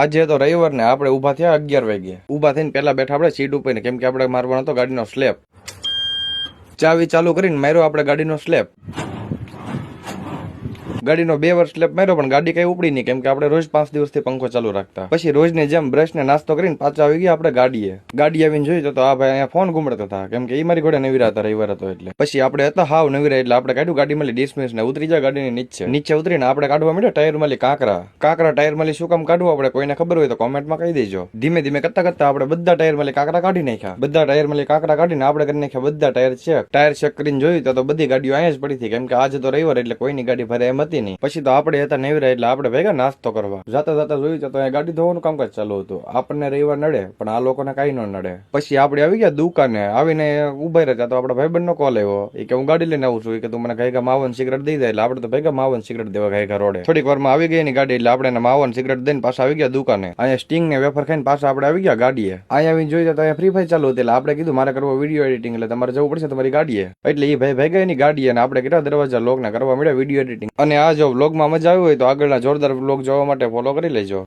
આજે તો રવિવાર ને આપણે ઊભા થયા 11 વાગે. ઊભા થઈને પેલા બેઠા આપણે સીટ ઉપર ને, કેમ કે આપણે મારવાનો હતો ગાડીનો સ્લેપ. ચાવી ચાલુ કરીને માર્યો આપણે ગાડીનો સ્લેપ. ગાડીનો 2 વાર સ્લેપ માર્યો પણ ગાડી કઈ ઉપડી નહીં, કેમ કે આપણે રોજ 5 દિવસથી પંખો ચાલુ રાખતા. પછી રોજની જેમ બ્રશ ને નાસ્તો કરીને પાછા આવી ગયા આપણે ગાડીએ. ગાડી આવીને જોઈ તો આ ભાઈ અહીંયા ફોન ઘુમડતા હતા, કેમ કે એ મારી ઘોડે નવીરા હતા, રવિવાર હતો એટલે. પછી આપણે હતા હાવ નવીરા એટલે આપણે કાઢ્યું ગાડી માંથી ડિસમિસ ને ઉતરી જાય ગાડીની નીચે ઉતરીને આપણે કાઢવા માંડ્યા ટાયર માંથી કાંકરા ટાયર માંથી શું કામ કાઢવું આપણે કોઈને ખબર હોય તો કોમેન્ટમાં કહી દેજો. ધીમે ધીમે કરતા આપણે બધા ટાયર માંથી કાંકરા કાઢી નાખ્યા. બધા ટાયર માંથી કાંકરા કાઢીને આપણે કરી નાખ્યા બધા ટાયર ચેક કરીને જોયું તો બધી ગાડીઓ અહીંયા જ પડી હતી, કેમ કે આજે તો રવિવાર એટલે કોઈની ગાડી ભરે એમ હતી નહીં. પછી તો આપણે હતા નેવરા એટલે આપણે ભેગા નાસ્તો કરવા જાતા જોયું તો અહીંયા ગાડી ધોવાનું કામકાજ ચાલુ હતું. આપણને રવિવાર નડે પણ આ લોકોને કઈ ન નડે. પછી આપણે આવી ગયા દુકાને, આવીને ઉભા રહ્યા તો આપણા ભાઈબંધ નો કોલ આવ્યો કે હું ગાડી લઈને આવું છું, કે તું મને ગાયકા માવન સિગરેટ દઈ દે. એટલે આપણે તો ભેગા માવન સિગરેટ દેવા ગાયકા રોડે. થોડીક વારમાં આવી ગઈ એની ગાડી એટલે આપણે માવન સિગરેટ દઈને પાછા આવી ગયા દુકાને. અહીંયા સ્ટિંગ ને વેફર ખાઈને પાછા આપણે આવી ગયા ગાડીએ. અહીંયા આવીને જોઈ તો અહીંયા ફ્રી ફાયર ચાલુ હતી એટલે આપણે કીધું મારે કરવો વિડીયો એડિટિંગ, એટલે તમારે જવું પડશે તમારી ગાડીએ. એટલે એ ભાઈ ભેગા એની ગાડીએ અને આપણે કેટલા દરવાજા લોક ના કરવા મળ્યા વિડીયો એડિટિંગ. અને આ જો વ્લોગમાં મજા આવી હોય તો આગળના જોરદાર વ્લોગ જોવા માટે ફોલો કરી લેજો.